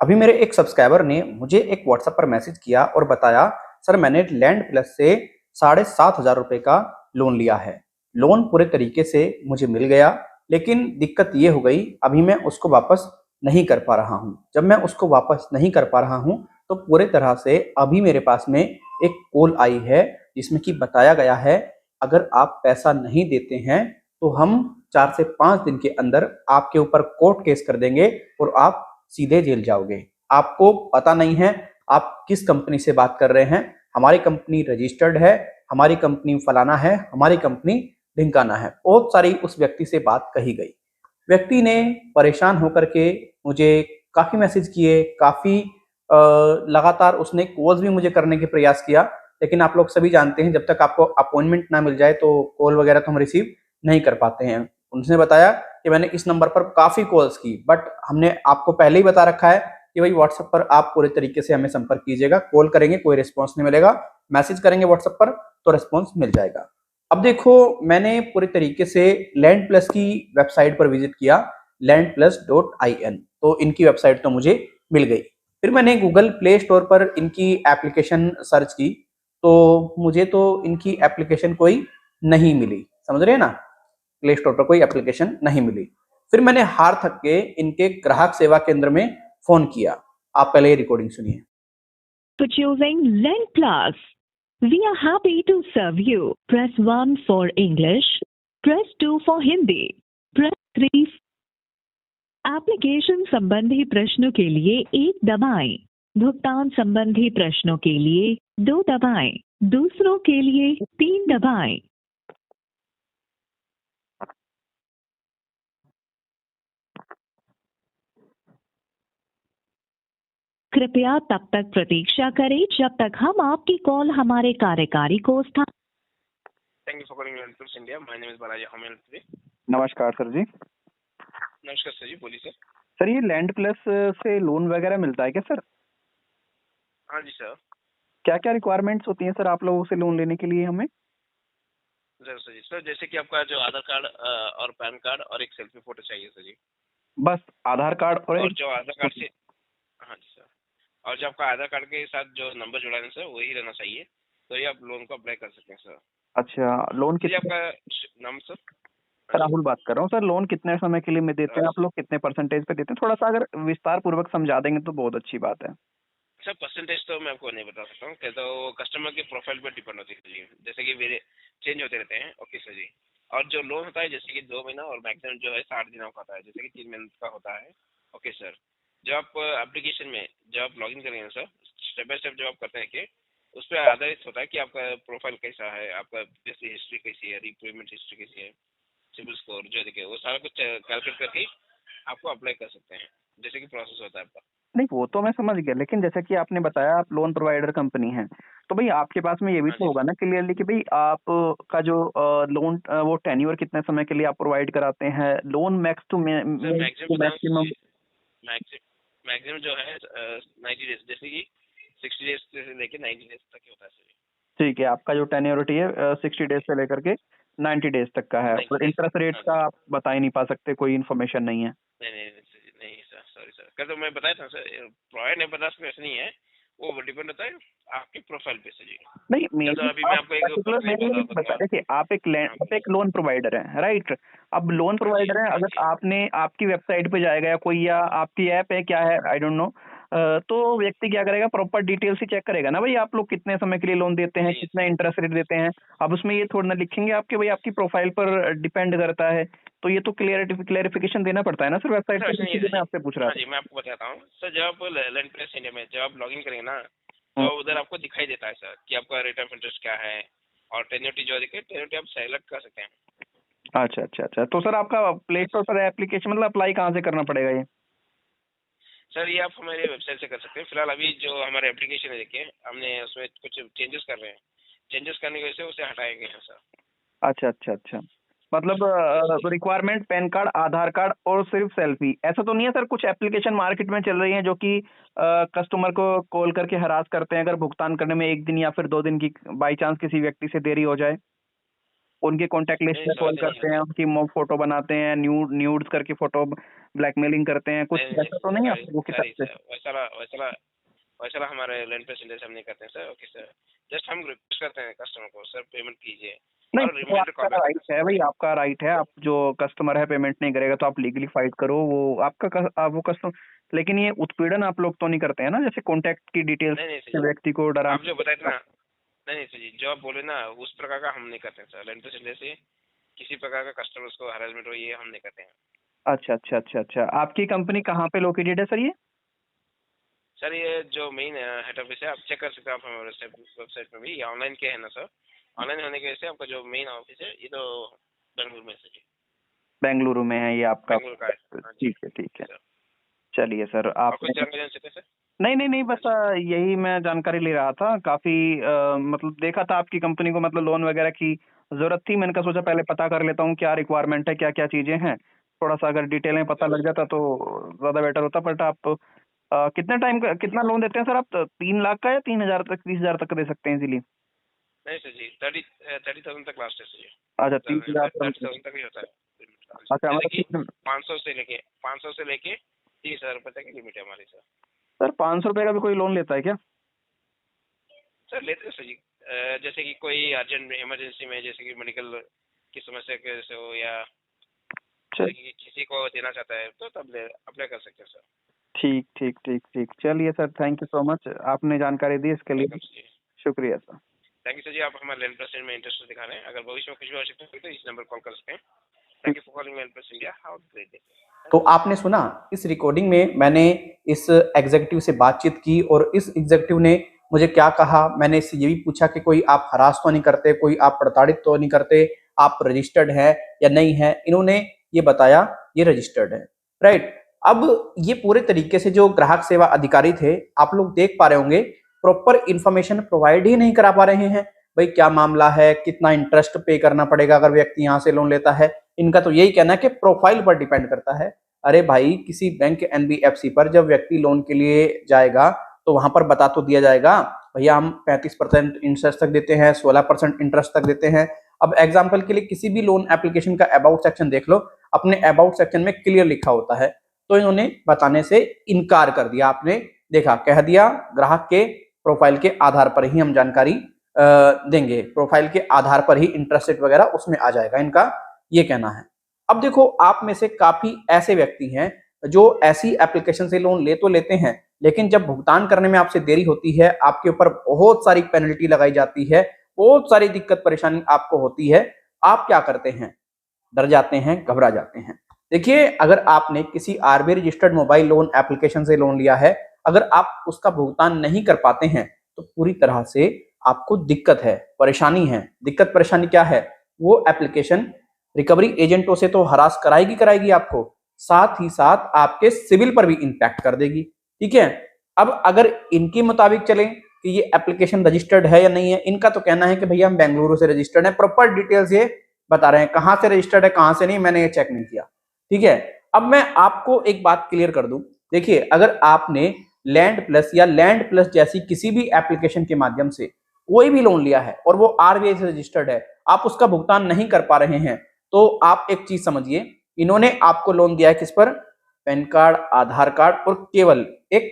अभी मेरे एक सब्सक्राइबर ने मुझे एक व्हाट्सएप पर मैसेज किया और बताया, सर मैंने लैंड प्लस से 7,500 रुपए का लोन लिया है। लोन पूरे तरीके से मुझे मिल गया, लेकिन दिक्कत ये हो गई, अभी मैं उसको वापस नहीं कर पा रहा हूँ। जब मैं उसको वापस नहीं कर पा रहा हूँ, तो पूरे तरह से अभी मेरे पास में एक कॉल आई है, जिसमें कि बताया गया है, अगर आप पैसा नहीं देते हैं, तो हम 4 से 5 दिन के अंदर आपके ऊपर कोर्ट केस कर देंगे और आप सीधे जेल जाओगे। आपको पता नहीं है आप किस कंपनी से बात कर रहे हैं। हमारी कंपनी रजिस्टर्ड है, हमारी कंपनी फलाना है, हमारी कंपनी ढिमकाना है। बहुत सारी उस व्यक्ति से बात कही गई। व्यक्ति ने परेशान होकर के मुझे काफ़ी मैसेज किए, काफ़ी लगातार उसने कॉल्स भी मुझे करने के प्रयास किया, लेकिन आप लोग सभी जानते हैं, जब तक आपको अपॉइंटमेंट ना मिल जाए तो कॉल वगैरह तो हम रिसीव नहीं कर पाते हैं। उनसे बताया कि मैंने इस नंबर पर काफ़ी कॉल्स की, बट हमने आपको पहले ही बता रखा है कि भाई व्हाट्सएप पर आप पूरे तरीके से हमें संपर्क कीजिएगा। कॉल करेंगे कोई रिस्पॉन्स नहीं मिलेगा, मैसेज करेंगे व्हाट्सएप पर तो रिस्पॉन्स मिल जाएगा। अब देखो, मैंने पूरे तरीके से लैंड प्लस की वेबसाइट पर विजिट किया, landplus.in, तो इनकी वेबसाइट तो मुझे मिल गई। फिर मैंने गूगल प्ले स्टोर पर इनकी एप्लीकेशन सर्च की, तो मुझे तो इनकी एप्लीकेशन कोई नहीं मिली, समझ रहे हैं ना, प्ले स्टोर पर कोई एप्लीकेशन नहीं मिली। फिर मैंने हार थक के इनके ग्राहक सेवा केंद्र में फोन किया। आप पहले ये रिकॉर्डिंग सुनिए। For choosing Zen Plus, we are happy to serve you. Press 1 for English, press 2 for Hindi, press 3 application संबंधी प्रश्नों के लिए 1 दबाएं। भुगतान संबंधी प्रश्नों के लिए 2 दबाएं। दूसरों के लिए 3 दबाएं। कृपया तब तक प्रतीक्षा करें जब तक हम आपकी कॉल हमारे कार्यकारी को स्थान। Thank you for calling Lendplus India. My name is Balaji. How may I help you today? नमस्कार सर जी। नमस्कार सर जी, बोलिए सर। सर ये लैंड प्लस से लोन वगैरह मिलता है क्या सर? हाँ जी सर। क्या क्या रिक्वायरमेंट्स होती हैं सर आप लोगों से लोन लेने के लिए हमें? जरूर सर जी। सर जैसे कि आपका जो आधार कार्ड और पैन कार्ड और एक सेल्फी फोटो चाहिए सर जी। बस आधार कार्ड और और जो आधार कार्ड से, हाँ जी सर, और जो आपका आधार कार्ड के साथ जो नंबर जुड़ा है सर वही रहना चाहिए, तो ये आप लोन को अप्लाई कर सकते हैं सर। अच्छा, लोन जी कितने? आपका नाम सर? सर राहुल बात कर रहा हूँ सर। लोन कितने समय के लिए में देते हैं आप लोग, कितने परसेंटेज पे देते हैं? थोड़ा सा अगर विस्तार पूर्वक समझा देंगे तो बहुत अच्छी बात है। सर परसेंटेज तो मैं आपको नहीं बता सकता हूँ, तो कस्टमर के प्रोफाइल पर डिपेंड होती है जी, जैसे कि मेरे चेंज होते रहते हैं। ओके सर जी। और जो लोन होता है जैसे कि 2 महीना और मैक्सिमम जो है 60 दिनों का होता है, जैसे कि 3 महीने का होता है। Okay sir. जो आप एप्लीकेशन में जब आप लॉगिन करेंगे सर, स्टेप बाय स्टेप जब आप करते हैं कि उस पर आधारित होता है कि आपका प्रोफाइल कैसा है, आपका जैसे हिस्ट्री कैसी है, रिपेमेंट हिस्ट्री कैसी है, सिविल स्कोर जो देखिए वो सारा कुछ कैलकुलेट करके आपको अप्लाई कर सकते हैं, जैसे कि प्रोसेस होता है आपका। नहीं वो तो मैं समझ गया, लेकिन जैसे कि आपने बताया आप लोन प्रोवाइडर कंपनी है, तो भाई आपके पास में ये भी हाँ तो जी होगा ना क्लियरली कि भाई आप का जो लोन वो टेन्योर कितने समय के लिए आप प्रोवाइड कराते हैं? Loan max to sir. Maximum maximum? Maximum जो है 90 डेज, जैसे कि 60 डेज से लेके 90 डेज तक ही होता है सर। ठीक है, आपका जो टेन्योरिटी है 60 डेज से लेकर के 90 डेज तक का है, 90 और डेज। इंटरेस्ट रेट हाँ का जी। आप बता ही नहीं पा सकते, कोई इन्फॉर्मेशन नहीं है? नहीं नहीं नहीं सर, नहीं सर, सॉरी सर। कल तो मैं बताया था सर, प्रोवाइड नहीं बता सकते ऐसा नहीं है, वो डिपेंड होता है आपके प्रोफाइल पे सर जी। नहीं या तो मेरी अभी मैं आप आपको एक पर्टिकुलर कंपनी मेरे लिए बता नहीं बता, दूंगा। देखिए हाँ आप एक लोन प्रोवाइडर हैं राइट? अब लोन हाँ जी प्रोवाइडर है, हाँ अगर जी आपने आपकी वेबसाइट पे जाएगा या कोई, या आपकी ऐप है क्या है आई डोंट नो, तो व्यक्ति क्या करेगा, प्रॉपर डिटेल्स ही चेक करेगा ना भाई आप लोग कितने समय के लिए लोन देते हैं, जी कितना इंटरेस्ट रेट देते हैं। अब उसमें ये थोड़ा ना लिखेंगे आपके भाई आपकी प्रोफाइल पर डिपेंड करता है, तो ये तो क्लियरिफिकेशन देना पड़ता है ना सर वेबसाइट सर, पे, ऐसा नहीं है इसलिए सर मैं जी। आपसे पूछ रहा हाँ था। जी मैं आपको बताता हूँ सर। जब आप लैंड प्लेस इंडिया में जब आप लॉगिन करेंगे ना, हम्म, तो उधर आपको दिखाई देता है सर कि आपका रेट ऑफ इंटरेस्ट क्या है, और टेन्योरिटी जो दिखे टेन्योरिटी आप सेलेक्ट कर सकते हैं। अच्छा अच्छा अच्छा, तो सर आपका प्ले हाँ स्टोर जी पर एप्लीकेशन मतलब अप्लाई कहाँ से करना पड़ेगा ये? सर, ये आप हमारे वेबसाइट से कर सकते हैं। फिलहाल अभी जो हमारे एप्लीकेशन है देखिए, हमने उसमें कुछ चेंजेस कर रहे हैं। चेंजेस करने की वजह से उसे हटाएंगे हैं सर। अच्छा अच्छा अच्छा, मतलब जी जी। रिक्वायरमेंट पैन कार्ड, आधार कार्ड और सिर्फ सेल्फी, ऐसा तो नहीं है सर? कुछ एप्लीकेशन मार्केट में चल रही हैं जो कि कस्टमर को कॉल करके हरास करते हैं अगर भुगतान करने में 1 दिन या फिर 2 दिन की बाई चांस किसी व्यक्ति से देरी हो जाए। उनके कॉन्टेक्ट लिस्ट नहीं में सर, कॉल ऐसा नहीं करते हैं, उनकी मॉब फोटो बनाते हैं, न्यूड्स करके फोटो ब्लैकमेलिंग करते हैं, कुछ नहीं ऐसा तो नहीं है सॉरी आप लोगों की सॉरी तरफ से? सर, वैसा हमारे लैंड प्लस इंडिया से हम नहीं करते हैं सर। ओके सर, जस्ट हम रिक्वेस्ट करते हैं कस्टमर को सर पेमेंट कीजिए नहीं, और तो रिमाइंडर आपका कॉल बैक राइट करते है भाई, आपका राइट है। आप जो कस्टमर है पेमेंट नहीं करेगा तो आप लीगली फाइट करो, वो आप वो कस्टमर, लेकिन ये उत्पीड़न आप लोग तो नहीं करते हैं ना, जैसे कॉन्टेक्ट की डिटेल्स नहीं सर से जी, व्यक्ति को डरा? आप जो बताए थे ना, नहीं सर जी, जो आप बोले ना उस प्रकार का हम नहीं करते हैं सर। लैंड प्लस इंडिया से किसी प्रकार का कस्टमर्स को हरासमेंट हो ये हम नहीं करते हैं अच्छा अच्छा अच्छा अच्छा, आपकी कंपनी कहाँ पे लोकेटेड है सर ये? सर। ये जो मेन हेड ऑफिस है आप चेक कर सकते हैं, आप हमारे वेबसाइट में भी, ये ऑनलाइन के है ना सर। ऑनलाइन होने की वजह से आपका जो मेन ऑफिस है ये तो बेंगलुरु में है सर जी, बेंगलुरु में है ये आपका? बेंगलुरु का है। हाँ जी ठीक है ठीक है, सर। चलिए सर और आप। कुछ जानकारी जान सकते हैं सर? नहीं नहीं नहीं, बस यही मैं जानकारी ले रहा था। काफी मतलब देखा था आपकी कंपनी को, मतलब लोन वगैरह की जरूरत थी, मैंने कहा सोचा पहले पता कर लेता हूँ क्या रिक्वायरमेंट है, क्या क्या चीजें हैं। थोड़ा सा अगर डिटेल में पता लग जाता तो ज्यादा बेटर होता। बट आप कितने टाइम का कितना लोन देते हैं सर आप? 3 लाख का या 3 हजार तक, 30 हजार तक दे सकते हैं इजीली? नहीं सर जी, 30,000 तक लास्ट है सर जी। अच्छा 30 हजार 30,000 तक ही होता है limit। अच्छा जैसे कि मतलब 500 से लेके 30,000 रुपए तक की लिमिट है हमारी सर। सर 500 रुपए का भी कोई लोन लेता है क्या? सर लेते हैं सर जी, जैसे कि कोई अर्जेंट में इमरजेंसी में, जैसे कि मेडिकल की समस्या के वजह से हो, या चल, जैसे कि किसी को देना चाहता है तो तब अप्लाई कर सकते हैं सर। ठीक ठीक ठीक ठीक, चलिए sir, thank you so much, आपने जानकारी दी इसके लिए वेलकम सर जी। शुक्रिया सर। थैंक यू सर जी, आप हमारे लैंड प्लस में इंटरेस्ट दिखा रहे हैं। अगर भविष्य में कुछ भी आवश्यकता होगी तो इस नंबर कॉल कर सकते हैं। Thank you for calling land plus India, have a great day. तो आपने सुना, इस रिकॉर्डिंग में मैंने इस एग्जीक्यूटिव से बातचीत की और इस एग्जीक्यूटिव ने मुझे क्या कहा। मैंने इससे ये भी पूछा कि कोई आप हरास तो नहीं करते, कोई आप प्रताड़ित तो नहीं करते, आप रजिस्टर्ड है या नहीं है। इन्होंने ये बताया ये रजिस्टर्ड है, राइट। अब ये पूरे तरीके से जो ग्राहक सेवा अधिकारी थे, आप लोग देख पा रहे होंगे, प्रॉपर इंफॉर्मेशन प्रोवाइड ही नहीं करा पा रहे हैं। भाई क्या मामला है, कितना इंटरेस्ट पे करना पड़ेगा अगर व्यक्ति यहाँ से लोन लेता है। इनका तो यही कहना है कि प्रोफाइल पर डिपेंड करता है। अरे भाई, किसी बैंक एनबीएफसी पर जब व्यक्ति लोन के लिए जाएगा तो वहां पर बता तो दिया जाएगा, भैया हम 35% इंटरेस्ट तक देते हैं, 16% इंटरेस्ट तक देते हैं। अब एग्जाम्पल के लिए किसी भी लोन एप्लीकेशन का अबाउट सेक्शन देख लो, अपने अबाउट सेक्शन में क्लियर लिखा होता है, तो इन्होंने बताने से इनकार कर दिया। आपने देखा, कह दिया ग्राहक के प्रोफाइल के आधार पर ही हम जानकारी देंगे, प्रोफाइल के आधार पर ही इंटरेस्ट रेट वगैरह उसमें आ जाएगा, इनका ये कहना है। अब देखो, आप में से काफी ऐसे व्यक्ति हैं जो ऐसी एप्लीकेशन से लोन ले तो लेते हैं, लेकिन जब भुगतान करने में आपसे देरी होती है, आपके ऊपर बहुत सारी पेनल्टी लगाई जाती है, बहुत सारी दिक्कत परेशानी आपको होती है, आप क्या करते हैं? डर जाते हैं, घबरा जाते हैं। देखिए, अगर आपने किसी RBI registered mobile loan application से लोन लिया है, अगर आप उसका भुगतान नहीं कर पाते हैं तो पूरी तरह से आपको दिक्कत है, परेशानी है। दिक्कत परेशानी क्या है? वो एप्लीकेशन रिकवरी एजेंटों से तो हरास कराएगी आपको, साथ ही साथ आपके सिविल पर भी इंपैक्ट कर देगी। ठीक है, अब अगर इनके मुताबिक चलें कि ये एप्लीकेशन रजिस्टर्ड है या नहीं है, इनका तो कहना है कि भैया हम बेंगलुरु से रजिस्टर्ड है, प्रॉपर डिटेल्स ये बता रहे हैं, कहां से रजिस्टर्ड है कहां से नहीं मैंने ये चेक नहीं किया। ठीक है, अब मैं आपको एक बात क्लियर कर दूं। देखिए, अगर आपने लैंड प्लस या लैंड प्लस जैसी किसी भी एप्लीकेशन के माध्यम से कोई भी लोन लिया है और वो आरबीआई से रजिस्टर्ड है, आप उसका भुगतान नहीं कर पा रहे हैं, तो आप एक चीज समझिए, इन्होंने आपको लोन दिया है किस पर? पैन कार्ड, आधार कार्ड और केवल एक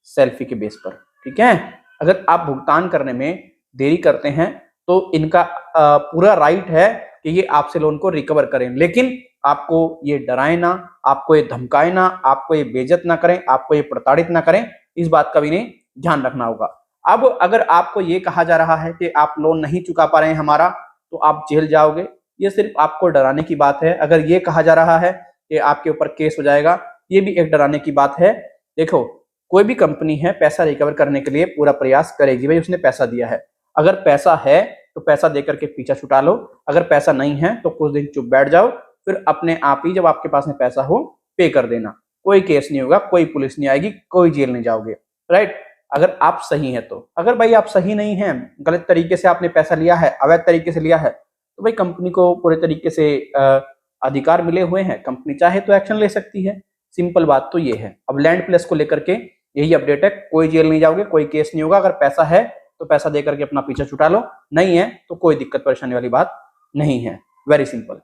सेल्फी के बेस पर। ठीक है, अगर आप भुगतान करने में देरी करते हैं तो इनका पूरा राइट है कि ये आपसे लोन को रिकवर करें, लेकिन आपको ये डराए ना, आपको ये धमकाए ना, आपको ये बेइज्जत ना करें, आपको ये प्रताड़ित ना करें, इस बात का भी इन्हें ध्यान रखना होगा। अब अगर आपको ये कहा जा रहा है कि आप लोन नहीं चुका पा रहे हैं हमारा, तो आप जेल जाओगे, ये सिर्फ आपको डराने की बात है। अगर ये कहा जा रहा है कि आपके ऊपर केस हो जाएगा, ये भी एक डराने की बात है। देखो, कोई भी कंपनी है पैसा रिकवर करने के लिए पूरा प्रयास करेगी, भाई उसने पैसा दिया है, अगर पैसा है तो पैसा देकर के पीछा छुटा लो, अगर पैसा नहीं है तो कुछ दिन चुप बैठ जाओ, फिर अपने आप ही जब आपके पास में पैसा हो पे कर देना। कोई केस नहीं होगा, कोई पुलिस नहीं आएगी, कोई जेल नहीं जाओगे, राइट। अगर आप सही हैं तो। अगर भाई आप सही नहीं हैं, गलत तरीके से आपने पैसा लिया है, अवैध तरीके से लिया है, तो भाई कंपनी को पूरे तरीके से अधिकार मिले हुए हैं, कंपनी चाहे तो एक्शन ले सकती है। सिंपल बात तो ये है। अब लैंड प्लस को लेकर के यही अपडेट है, कोई जेल नहीं जाओगे, कोई केस नहीं होगा। अगर पैसा है तो पैसा देकर के अपना पीछा छुटा लो, नहीं है तो कोई दिक्कत परेशानी वाली बात नहीं है। Very simple.